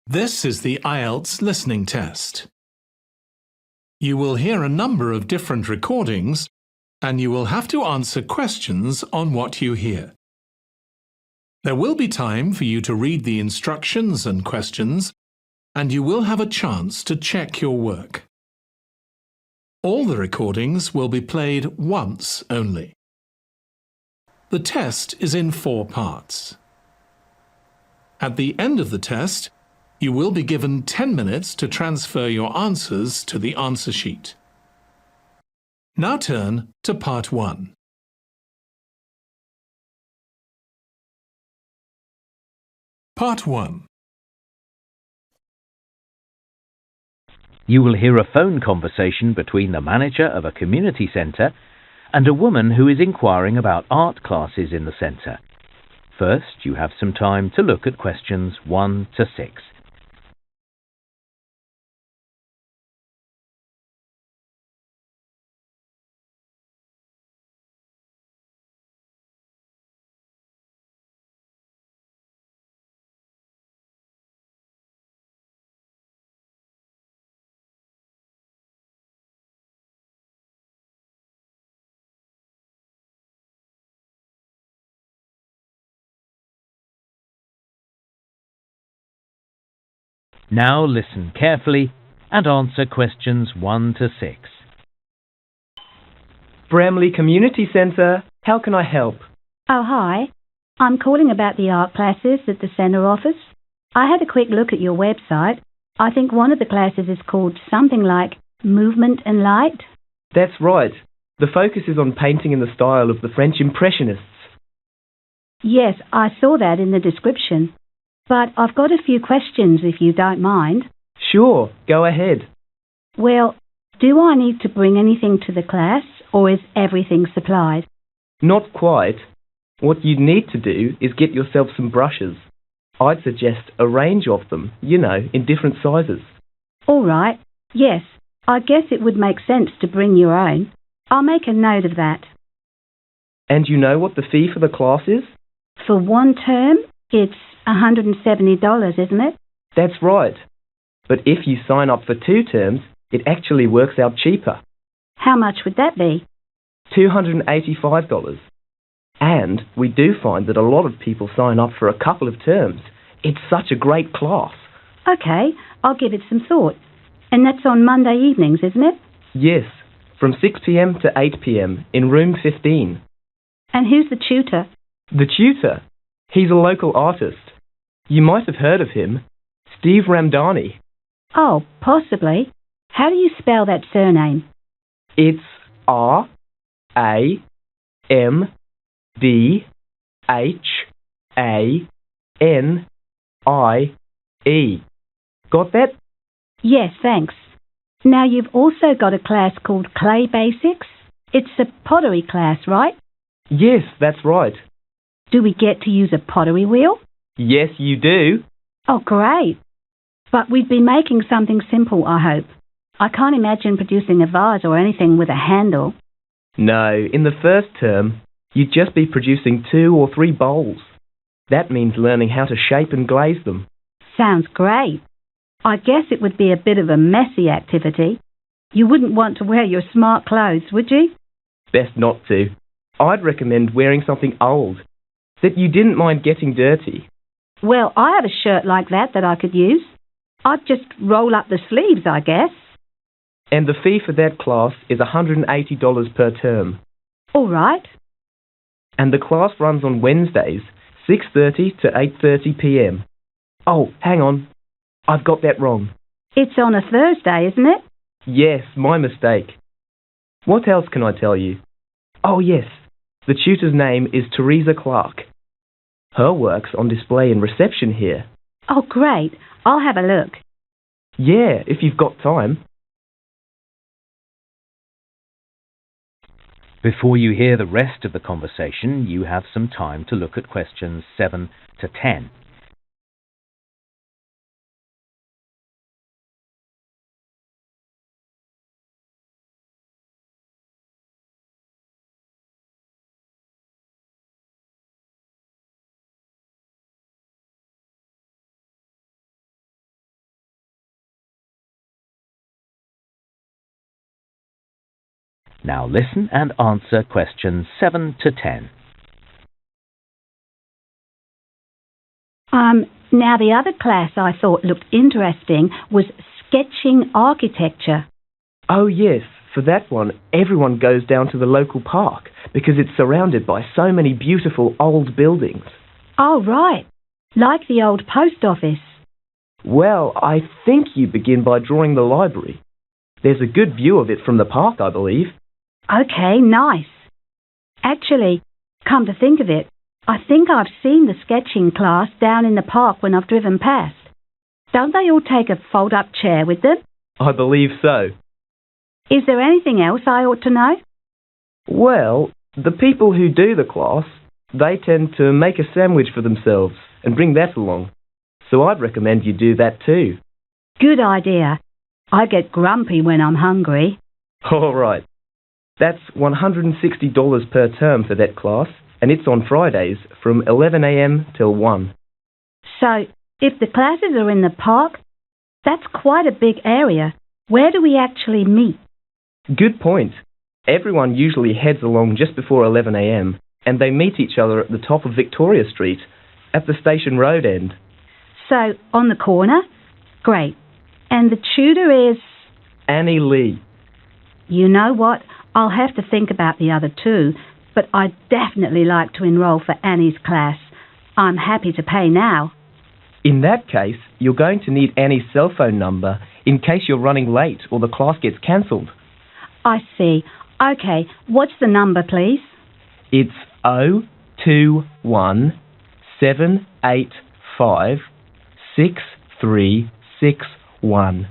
This is the IELTS listening test. You will hear a number of different recordings and you will have to answer questions on what you hear. There will be time for you to read the instructions and questions, and you will have a chance to check your work. All the recordings will be played once only. The test is in 4 parts. At the end of the test, you will be given 10 minutes to transfer your answers to the answer sheet. Now turn to Part 1. Part 1. You will hear a phone conversation between the manager of a community centre and a woman who is inquiring about art classes in the centre. First, you have some time to look at questions 1 to 6. Now listen carefully and answer questions 1 to 6. Bramley Community Centre, how can I help? Oh, hi. I'm calling about the art classes at the centre office. I had a quick look at your website. I think one of the classes is called something like Movement and Light. That's right. The focus is on painting in the style of the French Impressionists. Yes, I saw that in the description. But I've got a few questions if you don't mind. Sure, go ahead. Well, do I need to bring anything to the class or is everything supplied? Not quite. What you need to do is get yourself some brushes. I'd suggest a range of them, in different sizes. All right. Yes, I guess it would make sense to bring your own. I'll make a note of that. And you know what the fee for the class is? For one term, it's $170, isn't it? That's right. But if you sign up for 2 terms, it actually works out cheaper. How much would that be? $285. And we do find that a lot of people sign up for a couple of terms. It's such a great class. OK, I'll give it some thought. And that's on Monday evenings, isn't it? Yes, from 6 p.m. to 8 p.m. in room 15. And who's the tutor? The tutor? He's a local artist. You might have heard of him. Steve Ramdani. Oh, possibly. How do you spell that surname? It's R-A-M-D-H-A-N-I-E. Got that? Yes, thanks. Now you've also got a class called Clay Basics. It's a pottery class, right? Yes, that's right. Do we get to use a pottery wheel? Yes, you do. Oh, great. But we'd be making something simple, I hope. I can't imagine producing a vase or anything with a handle. No, in the first term, you'd just be producing 2 or 3 bowls. That means learning how to shape and glaze them. Sounds great. I guess it would be a bit of a messy activity. You wouldn't want to wear your smart clothes, would you? Best not to. I'd recommend wearing something old, that you didn't mind getting dirty. Well, I have a shirt like that I could use. I'd just roll up the sleeves, I guess. And the fee for that class is $180 per term. All right. And the class runs on Wednesdays, 6:30 to 8:30 p.m. Oh, hang on. I've got that wrong. It's on a Thursday, isn't it? Yes, my mistake. What else can I tell you? Oh, yes. The tutor's name is Teresa Clark. Her work's on display in reception here. Oh, great. I'll have a look. Yeah, if you've got time. Before you hear the rest of the conversation, you have some time to look at questions 7 to 10. Now listen and answer questions 7 to 10. Now the other class I thought looked interesting was sketching architecture. Oh yes, for that one, everyone goes down to the local park because it's surrounded by so many beautiful old buildings. Oh, right. Like the old post office. Well, I think you begin by drawing the library. There's a good view of it from the park, I believe. Okay, nice. Actually, come to think of it, I think I've seen the sketching class down in the park when I've driven past. Don't they all take a fold-up chair with them? I believe so. Is there anything else I ought to know? Well, the people who do the class, they tend to make a sandwich for themselves and bring that along. So I'd recommend you do that too. Good idea. I get grumpy when I'm hungry. All right. That's $160 per term for that class, and it's on Fridays from 11 a.m. till 1. So, if the classes are in the park, that's quite a big area. Where do we actually meet? Good point. Everyone usually heads along just before 11 a.m. and they meet each other at the top of Victoria Street, at the Station Road end. So, on the corner? Great. And the tutor is? Annie Lee. You know what? I'll have to think about the other two, but I'd definitely like to enroll for Annie's class. I'm happy to pay now. In that case, you're going to need Annie's cell phone number in case you're running late or the class gets cancelled. I see. Okay, what's the number, please? It's 021 785 6361.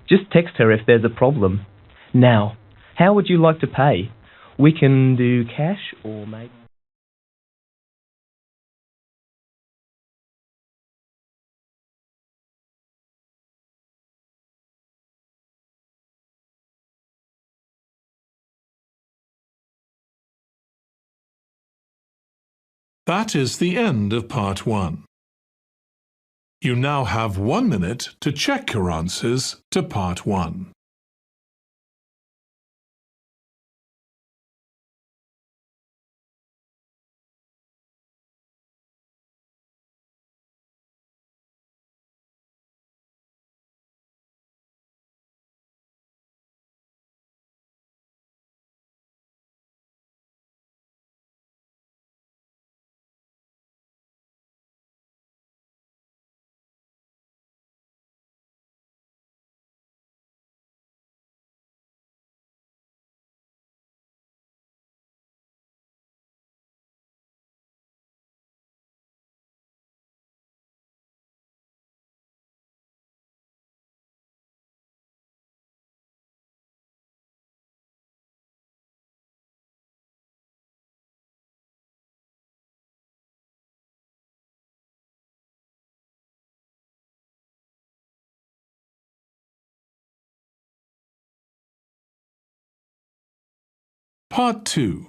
Just text her if there's a problem. Now, how would you like to pay? We can do cash or maybe... That is the end of part 1. You now have 1 minute to check your answers to part 1. Part 2.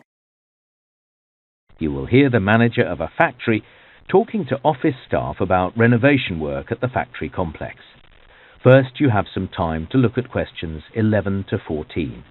You will hear the manager of a factory talking to office staff about renovation work at the factory complex. First, you have some time to look at questions 11 to 14.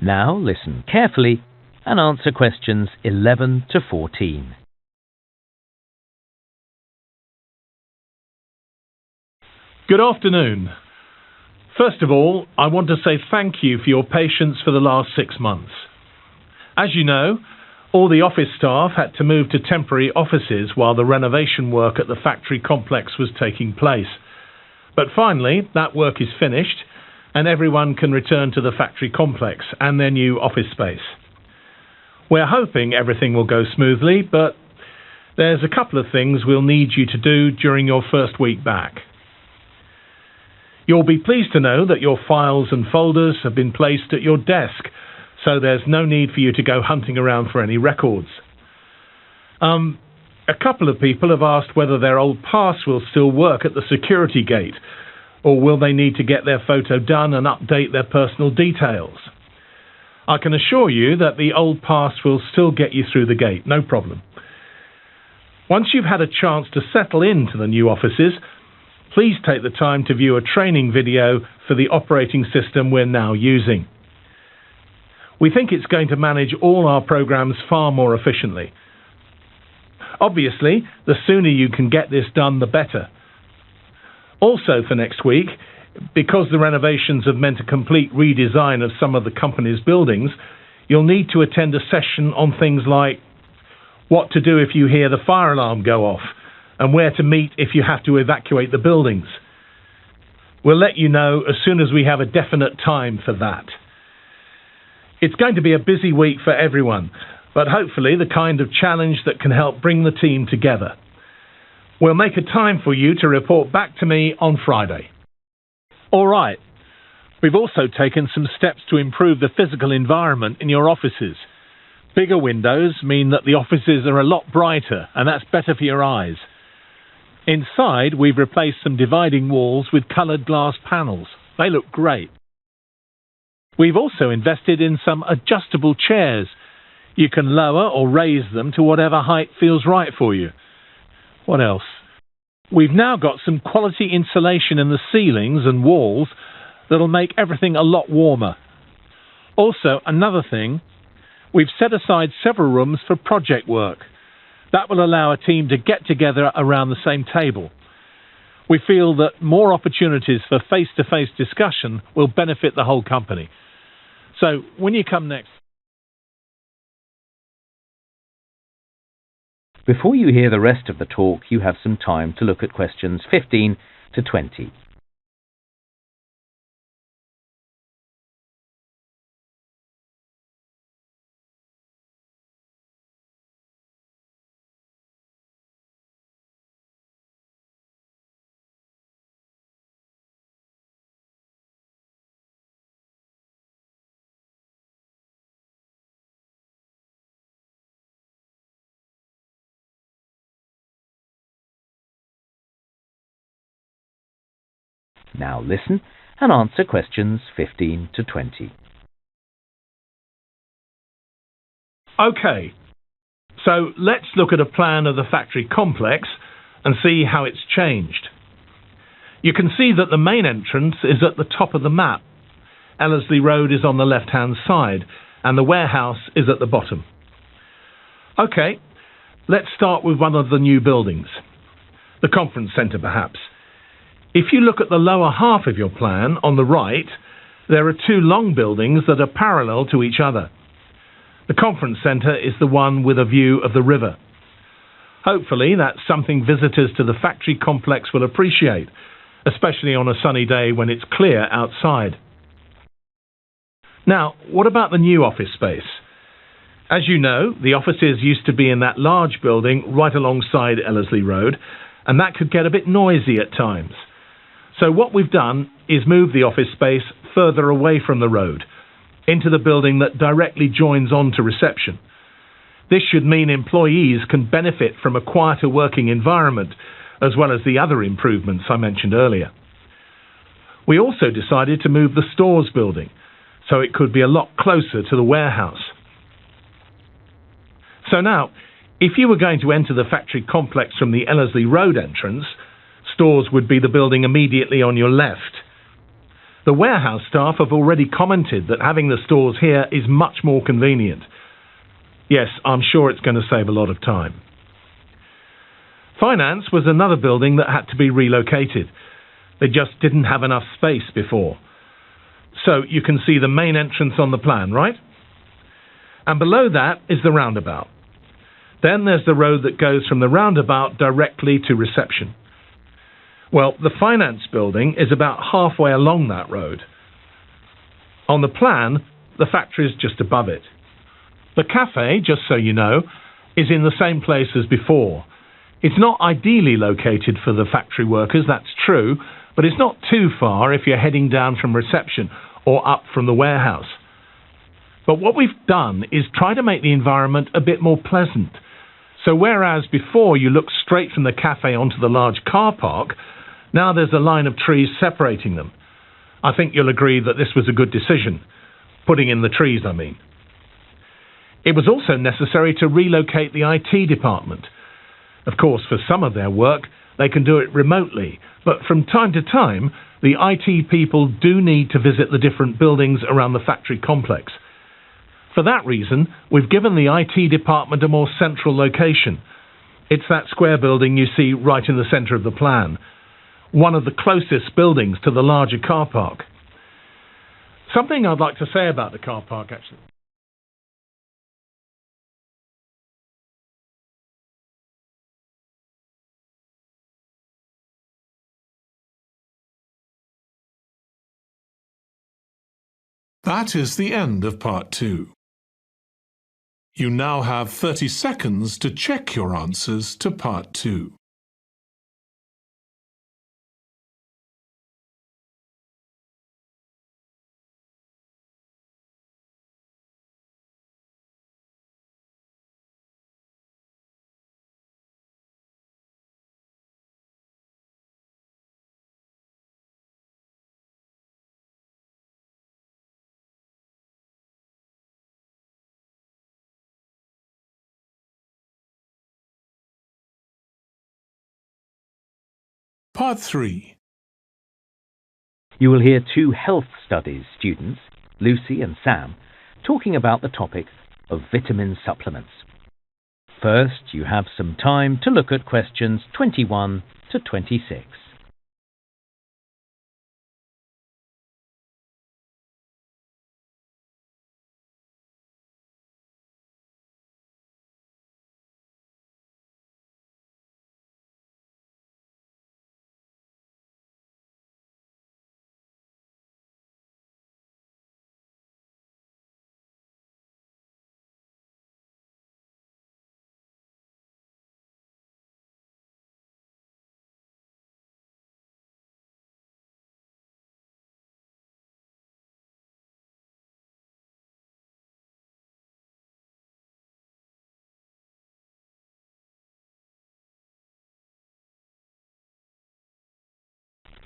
Now listen carefully and answer questions 11 to 14. Good afternoon. First of all, I want to say thank you for your patience for the last 6 months. As you know, all the office staff had to move to temporary offices while the renovation work at the factory complex was taking place. But finally, that work is finished and everyone can return to the factory complex and their new office space. We're hoping everything will go smoothly, but there's a couple of things we'll need you to do during your first week back. You'll be pleased to know that your files and folders have been placed at your desk, so there's no need for you to go hunting around for any records. A couple of people have asked whether their old pass will still work at the security gate, or will they need to get their photo done and update their personal details. I can assure you that the old pass will still get you through the gate, no problem. Once you've had a chance to settle into the new offices, please take the time to view a training video for the operating system we're now using. We think it's going to manage all our programs far more efficiently. Obviously, the sooner you can get this done, the better. Also for next week, because the renovations have meant a complete redesign of some of the company's buildings, you'll need to attend a session on things like what to do if you hear the fire alarm go off, and where to meet if you have to evacuate the buildings. We'll let you know as soon as we have a definite time for that. It's going to be a busy week for everyone, but hopefully the kind of challenge that can help bring the team together. We'll make a time for you to report back to me on Friday. All right. We've also taken some steps to improve the physical environment in your offices. Bigger windows mean that the offices are a lot brighter, and that's better for your eyes. Inside, we've replaced some dividing walls with coloured glass panels. They look great. We've also invested in some adjustable chairs. You can lower or raise them to whatever height feels right for you. What else? We've now got some quality insulation in the ceilings and walls that'll make everything a lot warmer. Also, another thing, we've set aside several rooms for project work. That will allow a team to get together around the same table. We feel that more opportunities for face-to-face discussion will benefit the whole company. So, when you come next... Before you hear the rest of the talk, you have some time to look at questions 15 to 20. Now listen and answer questions 15 to 20. Okay, so let's look at a plan of the factory complex and see how it's changed. You can see that the main entrance is at the top of the map. Ellerslie Road is on the left-hand side and the warehouse is at the bottom. Okay, let's start with one of the new buildings. The conference centre, perhaps. If you look at the lower half of your plan, on the right, there are two long buildings that are parallel to each other. The conference centre is the one with a view of the river. Hopefully that's something visitors to the factory complex will appreciate, especially on a sunny day when it's clear outside. Now, what about the new office space? As you know, the offices used to be in that large building right alongside Ellerslie Road, and that could get a bit noisy at times. So what we've done is move the office space further away from the road, into the building that directly joins on to reception. This should mean employees can benefit from a quieter working environment, as well as the other improvements I mentioned earlier. We also decided to move the stores building, so it could be a lot closer to the warehouse. So now, if you were going to enter the factory complex from the Ellerslie Road entrance, stores would be the building immediately on your left. The warehouse staff have already commented that having the stores here is much more convenient. Yes, I'm sure it's going to save a lot of time. Finance was another building that had to be relocated. They just didn't have enough space before. So you can see the main entrance on the plan, right? And below that is the roundabout. Then there's the road that goes from the roundabout directly to reception. Well, the finance building is about halfway along that road. On the plan, the factory is just above it. The cafe, just so you know, is in the same place as before. It's not ideally located for the factory workers, that's true, but it's not too far if you're heading down from reception or up from the warehouse. But what we've done is try to make the environment a bit more pleasant, So whereas before you looked straight from the cafe onto the large car park, now there's a line of trees separating them. I think you'll agree that this was a good decision. Putting in the trees, I mean. It was also necessary to relocate the IT department. Of course, for some of their work, they can do it remotely, but from time to time, the IT people do need to visit the different buildings around the factory complex. For that reason, we've given the IT department a more central location. It's that square building you see right in the centre of the plan, one of the closest buildings to the larger car park. Something I'd like to say about the car park, actually. That is the end of part 2. You now have 30 seconds to check your answers to part 2. Part 3. You will hear 2 health studies students, Lucy and Sam, talking about the topic of vitamin supplements. First, you have some time to look at questions 21 to 26.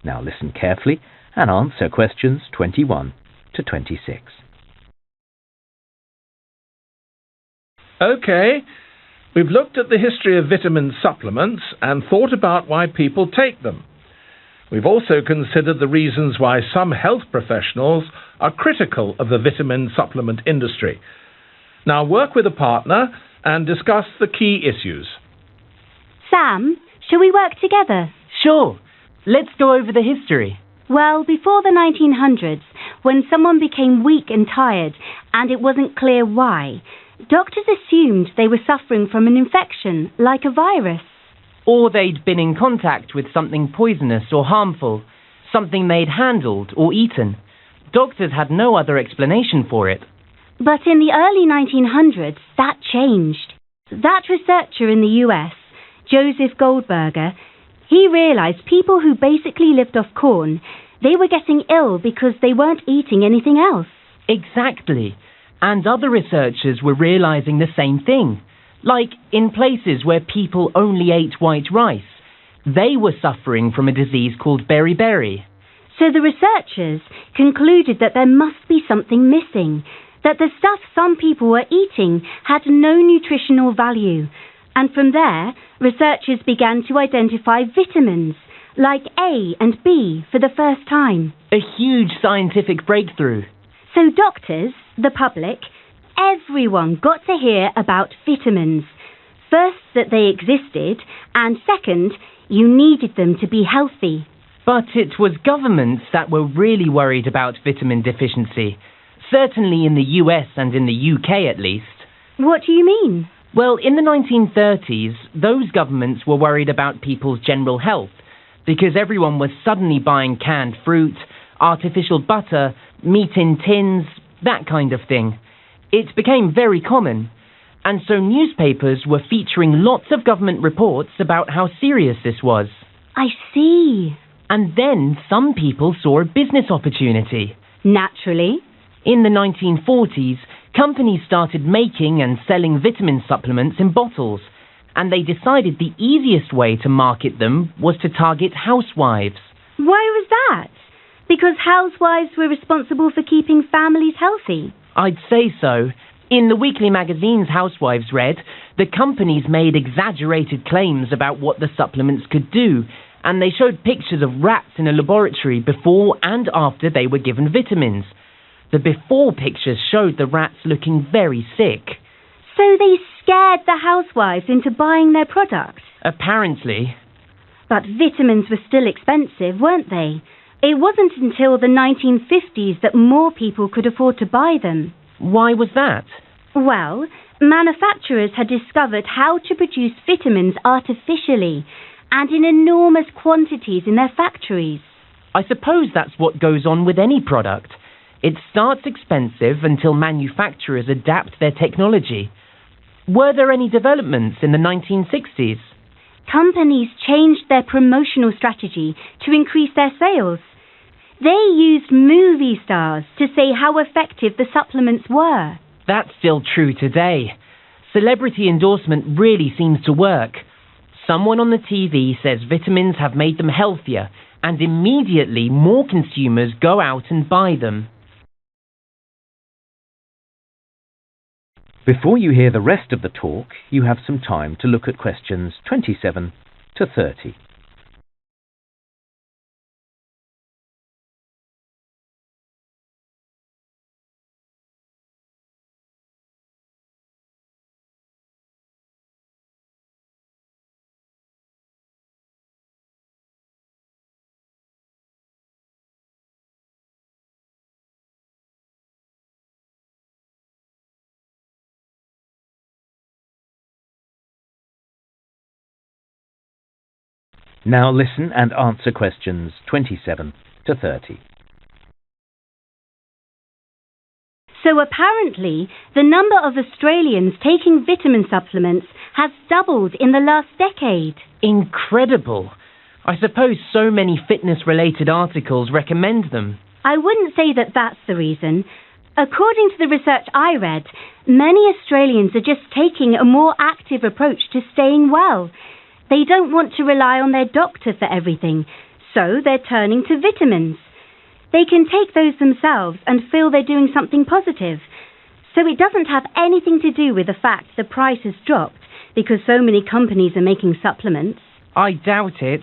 Now listen carefully and answer questions 21 to 26. OK, we've looked at the history of vitamin supplements and thought about why people take them. We've also considered the reasons why some health professionals are critical of the vitamin supplement industry. Now work with a partner and discuss the key issues. Sam, shall we work together? Sure. Let's go over the history. Well, before the 1900s, when someone became weak and tired, and it wasn't clear why, doctors assumed they were suffering from an infection, like a virus. Or they'd been in contact with something poisonous or harmful, something they'd handled or eaten. Doctors had no other explanation for it. But in the early 1900s, that changed. That researcher in the US, Joseph Goldberger, he realized people who basically lived off corn, they were getting ill because they weren't eating anything else. Exactly. And other researchers were realizing the same thing. Like in places where people only ate white rice, they were suffering from a disease called beriberi. So the researchers concluded that there must be something missing, that the stuff some people were eating had no nutritional value. And from there, researchers began to identify vitamins, like A and B, for the first time. A huge scientific breakthrough. So doctors, the public, everyone got to hear about vitamins. First, that they existed, and second, you needed them to be healthy. But it was governments that were really worried about vitamin deficiency. Certainly in the US and in the UK at least. What do you mean? Well, in the 1930s, those governments were worried about people's general health because everyone was suddenly buying canned fruit, artificial butter, meat in tins, that kind of thing. It became very common, and so newspapers were featuring lots of government reports about how serious this was. I see. And then some people saw a business opportunity. Naturally. In the 1940s, companies started making and selling vitamin supplements in bottles, and they decided the easiest way to market them was to target housewives. Why was that? Because housewives were responsible for keeping families healthy. I'd say so. In the weekly magazines Housewives read, the companies made exaggerated claims about what the supplements could do, and they showed pictures of rats in a laboratory before and after they were given vitamins. The before pictures showed the rats looking very sick. So they scared the housewives into buying their products? Apparently. But vitamins were still expensive, weren't they? It wasn't until the 1950s that more people could afford to buy them. Why was that? Well, manufacturers had discovered how to produce vitamins artificially and in enormous quantities in their factories. I suppose that's what goes on with any product. It starts expensive until manufacturers adapt their technology. Were there any developments in the 1960s? Companies changed their promotional strategy to increase their sales. They used movie stars to say how effective the supplements were. That's still true today. Celebrity endorsement really seems to work. Someone on the TV says vitamins have made them healthier, and immediately more consumers go out and buy them. Before you hear the rest of the talk, you have some time to look at questions 27 to 30. Now listen and answer questions 27 to 30. So apparently, the number of Australians taking vitamin supplements has doubled in the last decade. Incredible! I suppose so many fitness-related articles recommend them. I wouldn't say that that's the reason. According to the research I read, many Australians are just taking a more active approach to staying well. They don't want to rely on their doctor for everything, so they're turning to vitamins. They can take those themselves and feel they're doing something positive. So it doesn't have anything to do with the fact the price has dropped because so many companies are making supplements. I doubt it.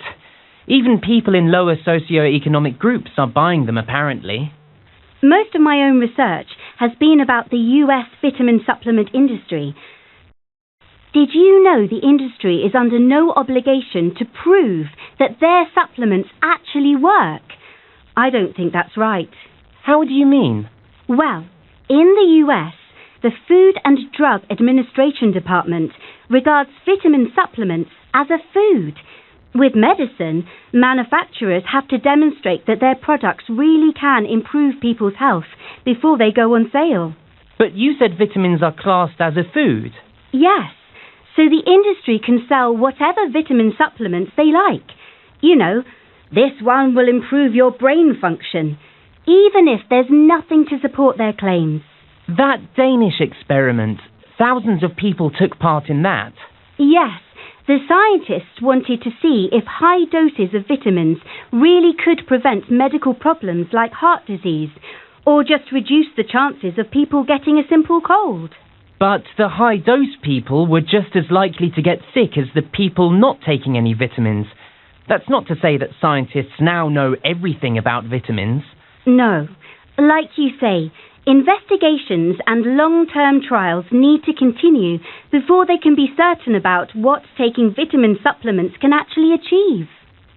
Even people in lower socio-economic groups are buying them, apparently. Most of my own research has been about the US vitamin supplement industry. Did you know the industry is under no obligation to prove that their supplements actually work? I don't think that's right. How do you mean? Well, in the US, the Food and Drug Administration Department regards vitamin supplements as a food. With medicine, manufacturers have to demonstrate that their products really can improve people's health before they go on sale. But you said vitamins are classed as a food. Yes. So the industry can sell whatever vitamin supplements they like. You know, this one will improve your brain function, even if there's nothing to support their claims. That Danish experiment, thousands of people took part in that. Yes, the scientists wanted to see if high doses of vitamins really could prevent medical problems like heart disease, or just reduce the chances of people getting a simple cold. But the high-dose people were just as likely to get sick as the people not taking any vitamins. That's not to say that scientists now know everything about vitamins. No. Like you say, investigations and long-term trials need to continue before they can be certain about what taking vitamin supplements can actually achieve.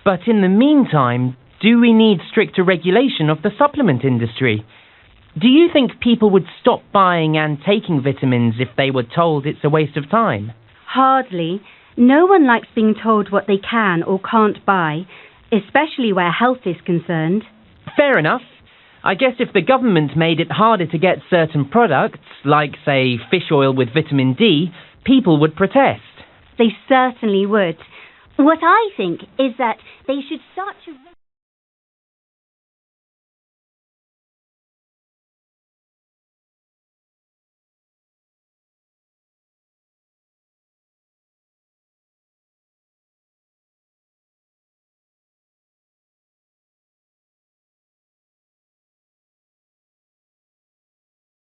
But in the meantime, do we need stricter regulation of the supplement industry? Do you think people would stop buying and taking vitamins if they were told it's a waste of time? Hardly. No one likes being told what they can or can't buy, especially where health is concerned. Fair enough. I guess if the government made it harder to get certain products, like, say, fish oil with vitamin D, people would protest. They certainly would. What I think is that they should start to...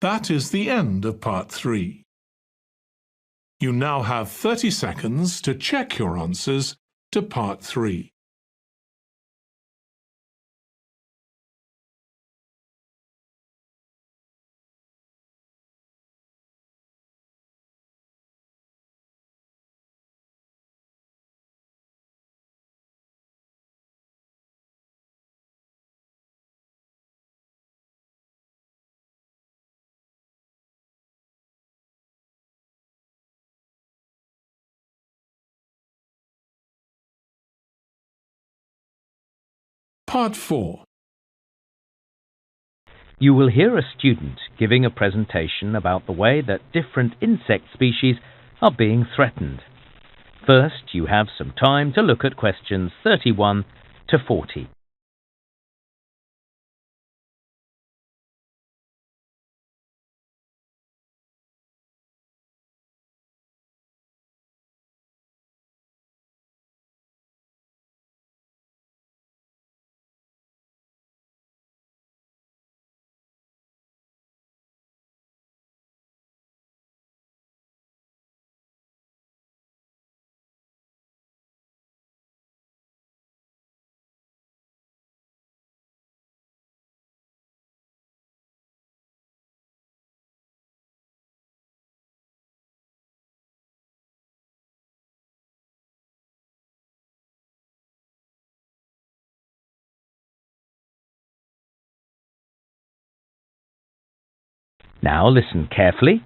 That is the end of part 3. You now have 30 seconds to check your answers to part 3. Part 4. You will hear a student giving a presentation about the way that different insect species are being threatened. First, you have some time to look at questions 31 to 40. Now listen carefully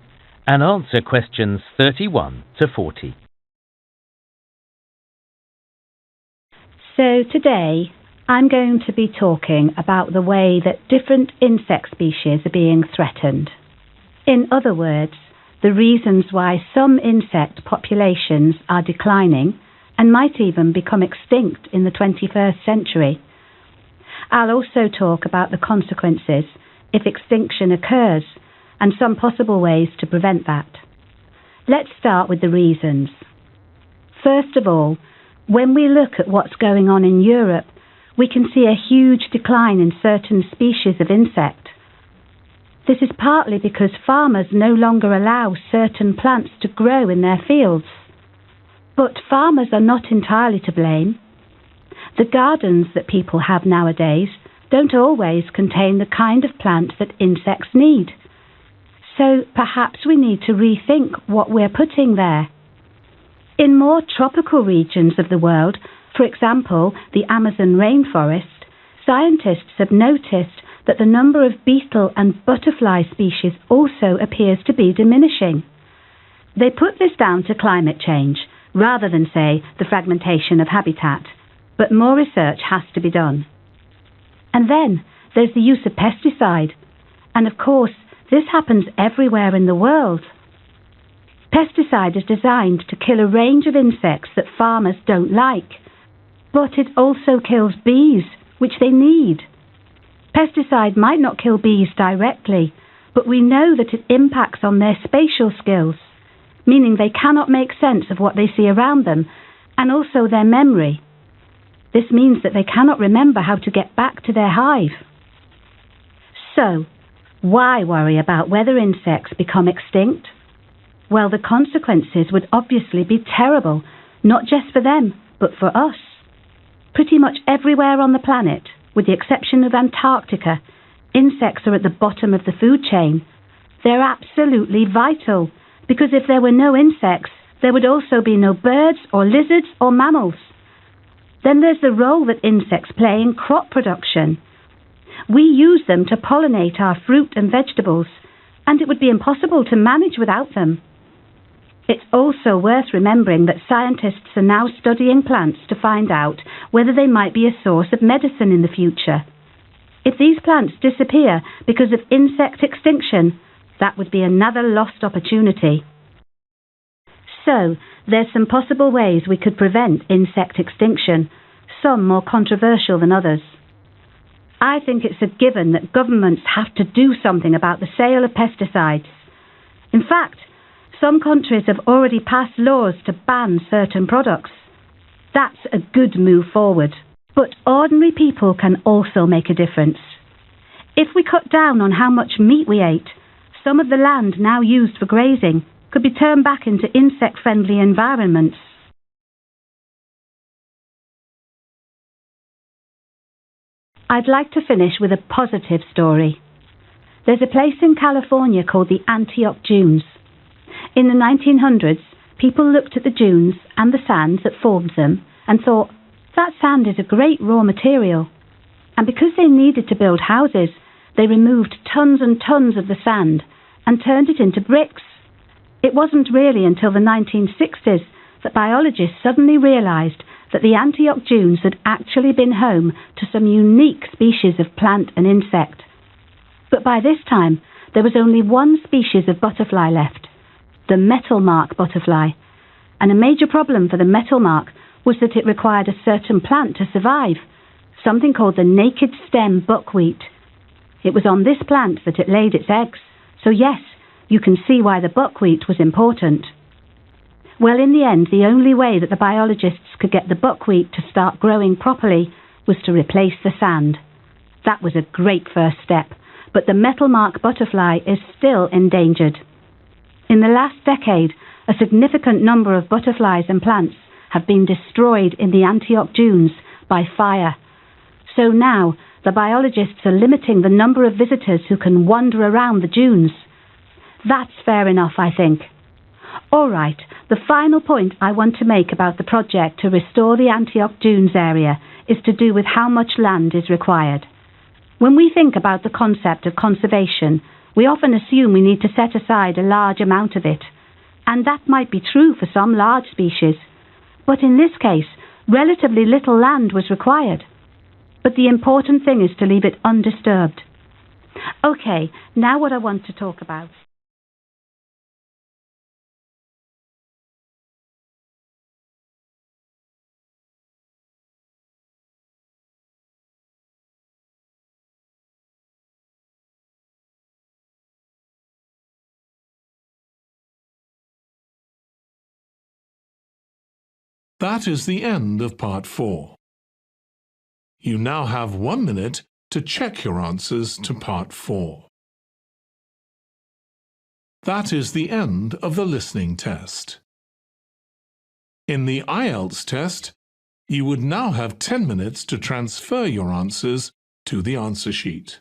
and answer questions 31 to 40. So today I'm going to be talking about the way that different insect species are being threatened. In other words, the reasons why some insect populations are declining and might even become extinct in the 21st century. I'll also talk about the consequences if extinction occurs and some possible ways to prevent that. Let's start with the reasons. First of all, when we look at what's going on in Europe, we can see a huge decline in certain species of insect. This is partly because farmers no longer allow certain plants to grow in their fields. But farmers are not entirely to blame. The gardens that people have nowadays don't always contain the kind of plant that insects need. So perhaps we need to rethink what we're putting there. In more tropical regions of the world, for example, the Amazon rainforest, scientists have noticed that the number of beetle and butterfly species also appears to be diminishing. They put this down to climate change, rather than, say, the fragmentation of habitat, but more research has to be done. And then there's the use of pesticide, and of course, this happens everywhere in the world. Pesticide is designed to kill a range of insects that farmers don't like, but it also kills bees, which they need. Pesticide might not kill bees directly, but we know that it impacts on their spatial skills, meaning they cannot make sense of what they see around them, and also their memory. This means that they cannot remember how to get back to their hive. So, why worry about whether insects become extinct? Well, the consequences would obviously be terrible, not just for them, but for us. Pretty much everywhere on the planet, with the exception of Antarctica, insects are at the bottom of the food chain. They're absolutely vital, because if there were no insects, there would also be no birds or lizards or mammals. Then there's the role that insects play in crop production. We use them to pollinate our fruit and vegetables, and it would be impossible to manage without them. It's also worth remembering that scientists are now studying plants to find out whether they might be a source of medicine in the future. If these plants disappear because of insect extinction, that would be another lost opportunity. So, there's some possible ways we could prevent insect extinction, some more controversial than others. I think it's a given that governments have to do something about the sale of pesticides. In fact, some countries have already passed laws to ban certain products. That's a good move forward. But ordinary people can also make a difference. If we cut down on how much meat we ate, some of the land now used for grazing could be turned back into insect-friendly environments. I'd like to finish with a positive story. There's a place in California called the Antioch Dunes. In the 1900s, people looked at the dunes and the sand that formed them and thought, that sand is a great raw material. And because they needed to build houses, they removed tons and tons of the sand and turned it into bricks. It wasn't really until the 1960s that biologists suddenly realized that the Antioch Dunes had actually been home to some unique species of plant and insect. But by this time, there was only one species of butterfly left, the metalmark butterfly. And a major problem for the metalmark was that it required a certain plant to survive, something called the naked stem buckwheat. It was on this plant that it laid its eggs, so yes, you can see why the buckwheat was important. Well, in the end, the only way that the biologists could get the buckwheat to start growing properly was to replace the sand. That was a great first step, but the metalmark butterfly is still endangered. In the last decade, a significant number of butterflies and plants have been destroyed in the Antioch Dunes by fire. So now, the biologists are limiting the number of visitors who can wander around the dunes. That's fair enough, I think. All right, the final point I want to make about the project to restore the Antioch Dunes area is to do with how much land is required. When we think about the concept of conservation, we often assume we need to set aside a large amount of it. And that might be true for some large species. But in this case, relatively little land was required. But the important thing is to leave it undisturbed. Okay, now what I want to talk about. That is the end of part 4. You now have 1 minute to check your answers to part 4. That is the end of the listening test. In the IELTS test, you would now have 10 minutes to transfer your answers to the answer sheet.